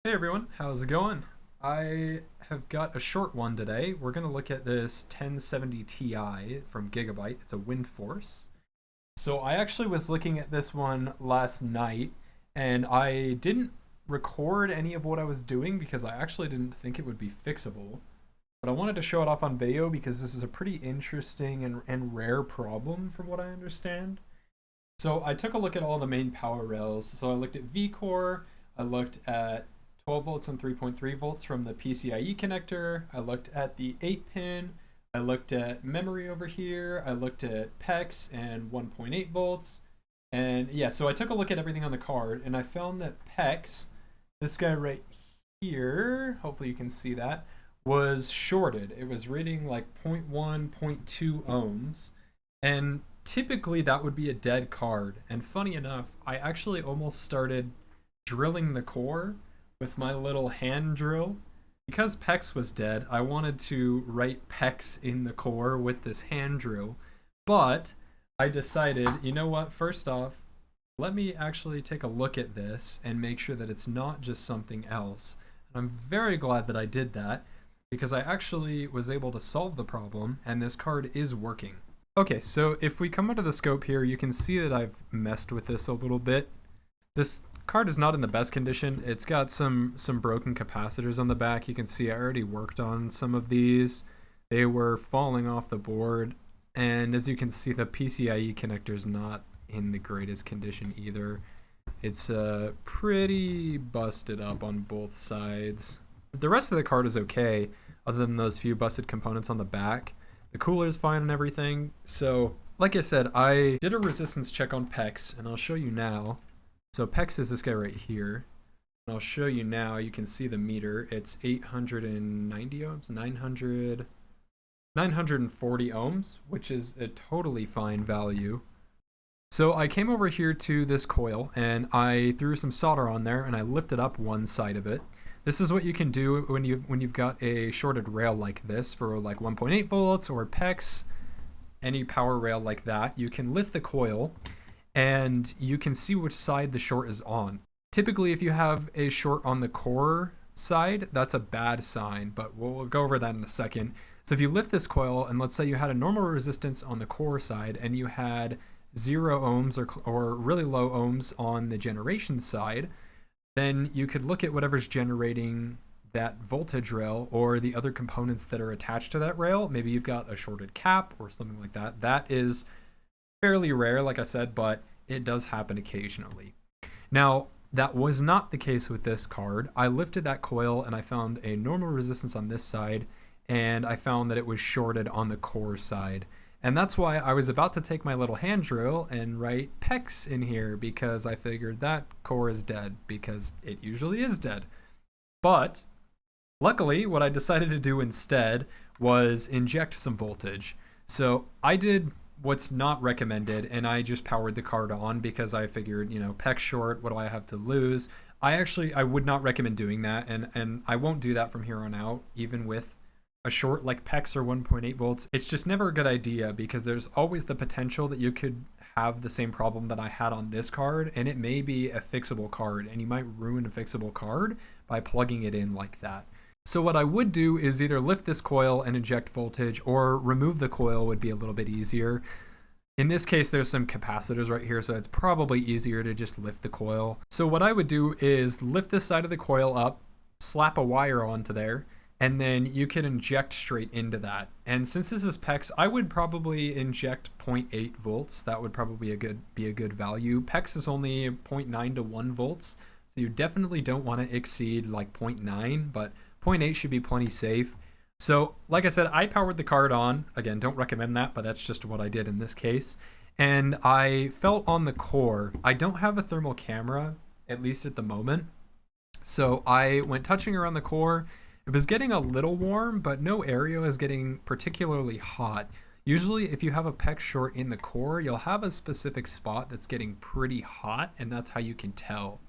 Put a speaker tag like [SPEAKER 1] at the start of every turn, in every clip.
[SPEAKER 1] Hey everyone, how's it going? I have got a short one today. We're going to look at this 1070 Ti from Gigabyte. It's a Windforce. So I actually was looking at this one last night and I didn't record any of what I was doing because I actually didn't think it would be fixable. But I wanted to show it off on video because this is a pretty interesting and rare problem from what I understand. So I took a look at all the main power rails. So I looked at V-Core, I looked at 12 volts and 3.3 volts from the PCIe connector. I looked at the 8 pin. I looked at memory over here. I looked at PEX and 1.8 volts. And yeah, so I took a look at everything on the card and I found that PEX, this guy right here, hopefully you can see that, was shorted. It was reading like zero point 0.1, zero point 0.2 ohms. And typically that would be a dead card. And funny enough, I actually almost started drilling the core with my little hand drill. Because PEX was dead, I wanted to write PEX in the core with this hand drill. But I decided, you know what, first off, let me actually take a look at this and make sure that it's not just something else. And I'm very glad that I did that because I actually was able to solve the problem and this card is working. Okay, so if we come under the scope here, you can see that I've messed with this a little bit. This card is not in the best condition. It's got some broken capacitors on the back. You can see I already worked on some of these. They were falling off the board, and as you can see, the PCIe connector is not in the greatest condition either. It's pretty busted up on both sides. The rest of the card is okay, other than those few busted components on the back. The cooler's fine and everything. So, like I said, I did a resistance check on PEX, and I'll show you now. So PEX is this guy right here. And I'll show you now. You can see the meter. It's 890 ohms, 940 ohms, which is a totally fine value. So I came over here to this coil and I threw some solder on there and I lifted up one side of it. This is what you can do when you've got a shorted rail like this for like 1.8 volts or PEX, any power rail like that. You can lift the coil and you can see which side the short is on. Typically, if you have a short on the core side, that's a bad sign, but we'll go over that in a second. So if you lift this coil, and let's say you had a normal resistance on the core side, and you had 0 ohms or really low ohms on the generation side, then you could look at whatever's generating that voltage rail or the other components that are attached to that rail. Maybe you've got a shorted cap or something like that. That is fairly rare, like I said, but it does happen occasionally. Now, that was not the case with this card. I lifted that coil and I found a normal resistance on this side, and I found that it was shorted on the core side. And that's why I was about to take my little hand drill and write PEX in here, because I figured that core is dead, because it usually is dead. But luckily, what I decided to do instead was inject some voltage. So I did what's not recommended, and I just powered the card on because I figured, you know, PEX short, what do I have to lose? I would not recommend doing that, and I won't do that from here on out, even with a short like PEX or 1.8 volts. It's just never a good idea because there's always the potential that you could have the same problem that I had on this card, and it may be a fixable card, and you might ruin a fixable card by plugging it in like that. So what I would do is either lift this coil and inject voltage, or remove the coil would be a little bit easier. In this case, there's some capacitors right here, so it's probably easier to just lift the coil. So what I would do is lift this side of the coil up, slap a wire onto there, and then you can inject straight into that. And since this is PEX, I would probably inject 0.8 volts. That would probably be a good value. PEX is only 0.9 to 1 volts, so you definitely don't want to exceed like 0.9, but 0.8 should be plenty safe. So like I said, I powered the card on. Again, don't recommend that, but that's just what I did in this case. And I felt on the core. I don't have a thermal camera, at least at the moment. So I went touching around the core. It was getting a little warm, but no area is getting particularly hot. Usually if you have a PEX short in the core, you'll have a specific spot that's getting pretty hot, and that's how you can tell.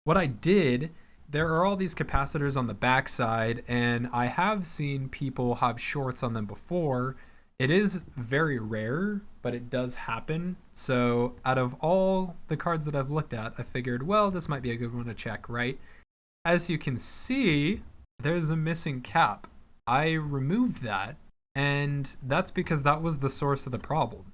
[SPEAKER 1] What I did, there are all these capacitors on the back side, and I have seen people have shorts on them before. It is very rare, but it does happen. So out of all the cards that I've looked at, I figured, well, this might be a good one to check, right? as you can see, there's a missing cap. I removed that, and that's because that was the source of the problem.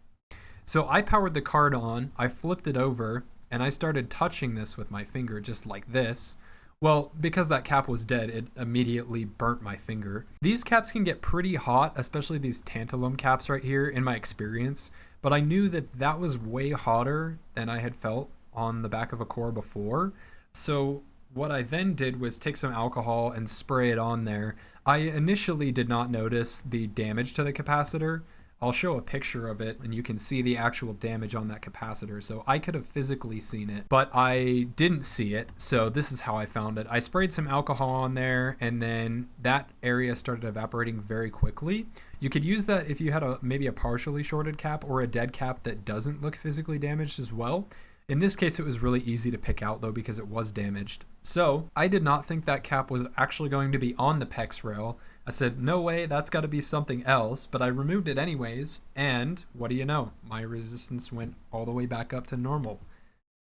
[SPEAKER 1] So I powered the card on, I flipped it over, and I started touching this with my finger just like this. Well, because that cap was dead, it immediately burnt my finger. These caps can get pretty hot, especially these tantalum caps right here in my experience, but I knew that that was way hotter than I had felt on the back of a core before. So what I then did was take some alcohol and spray it on there. I initially did not notice the damage to the capacitor. I'll show a picture of it and you can see the actual damage on that capacitor. So I could have physically seen it, but I didn't see it. So this is how I found it. I sprayed some alcohol on there and then that area started evaporating very quickly. You could use that if you had maybe a partially shorted cap or a dead cap that doesn't look physically damaged as well. In this case, it was really easy to pick out though because it was damaged. So I did not think that cap was actually going to be on the PEX rail. I said, no way, that's got to be something else, but I removed it anyways, and what do you know? My resistance went all the way back up to normal.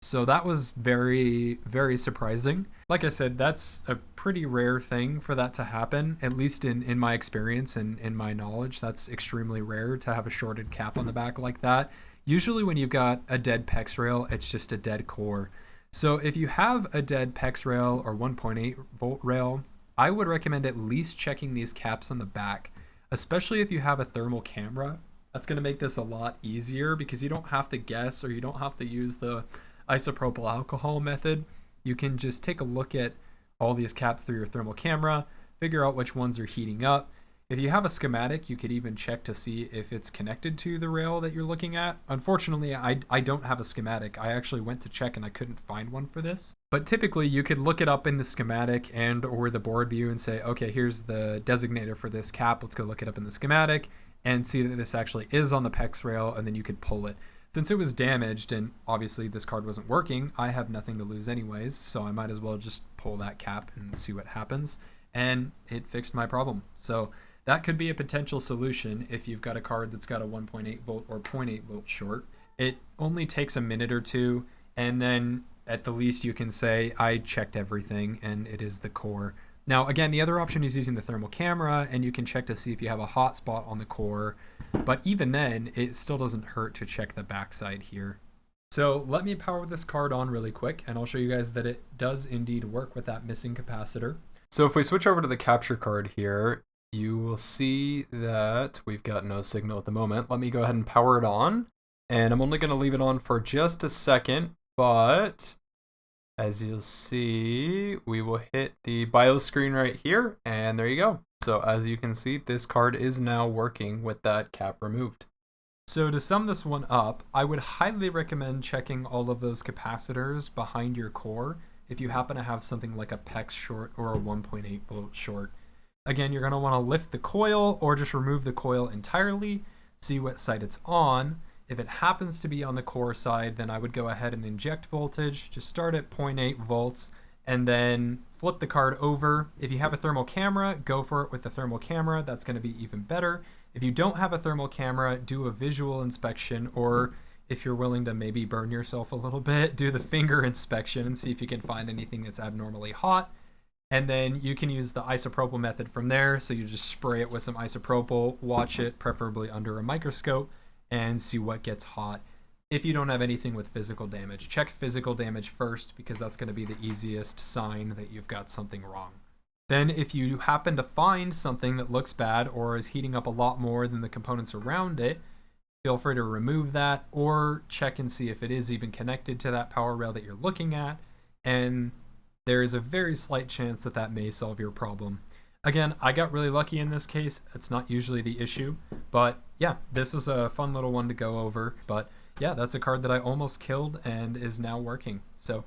[SPEAKER 1] So that was very, very surprising. Like I said, that's a pretty rare thing for that to happen, at least in my experience and in my knowledge. That's extremely rare to have a shorted cap on the back like that. Usually when you've got a dead PEX rail, it's just a dead core. So if you have a dead PEX rail or 1.8 volt rail, I would recommend at least checking these caps on the back, especially if you have a thermal camera. That's going to make this a lot easier because you don't have to guess or you don't have to use the isopropyl alcohol method. You can just take a look at all these caps through your thermal camera, figure out which ones are heating up. If you have a schematic, you could even check to see if it's connected to the rail that you're looking at. Unfortunately, I don't have a schematic. I actually went to check and I couldn't find one for this. But typically, you could look it up in the schematic and or the board view and say, okay, here's the designator for this cap. Let's go look it up in the schematic and see that this actually is on the PEX rail, and then you could pull it. Since it was damaged and obviously this card wasn't working, I have nothing to lose anyways, so I might as well just pull that cap and see what happens. And it fixed my problem. So that could be a potential solution if you've got a card that's got a 1.8 volt or 0.8 volt short. It only takes a minute or two, and then at the least you can say, I checked everything and it is the core. Now, again, the other option is using the thermal camera, and you can check to see if you have a hot spot on the core. But even then, it still doesn't hurt to check the backside here. So let me power this card on really quick, and I'll show you guys that it does indeed work with that missing capacitor. So if we switch over to the capture card here, you will see that we've got no signal at the moment. Let me go ahead and power it on, and I'm only going to leave it on for just a second, but as you'll see, we will hit the BIOS screen right here, and there you go. So as you can see, this card is now working with that cap removed. So to sum this one up, I would highly recommend checking all of those capacitors behind your core if you happen to have something like a PEX short or a 1.8 volt short. Again, you're going to want to lift the coil or just remove the coil entirely, see what side it's on. If it happens to be on the core side, then I would go ahead and inject voltage, just start at 0.8 volts, and then flip the card over. If you have a thermal camera, go for it with the thermal camera. That's going to be even better. If you don't have a thermal camera, do a visual inspection, or if you're willing to maybe burn yourself a little bit, do the finger inspection and see if you can find anything that's abnormally hot. And then you can use the isopropyl method from there. So you just spray it with some isopropyl, watch it, preferably under a microscope, and see what gets hot. If you don't have anything with physical damage, check physical damage first, because that's going to be the easiest sign that you've got something wrong. Then if you happen to find something that looks bad or is heating up a lot more than the components around it, feel free to remove that or check and see if it is even connected to that power rail that you're looking at. And there is a very slight chance that that may solve your problem. Again, I got really lucky in this case. It's not usually the issue, but yeah, this was a fun little one to go over. But yeah, that's a card that I almost killed and is now working. So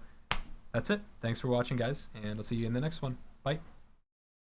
[SPEAKER 1] that's it. Thanks for watching, guys, and I'll see you in the next one. Bye.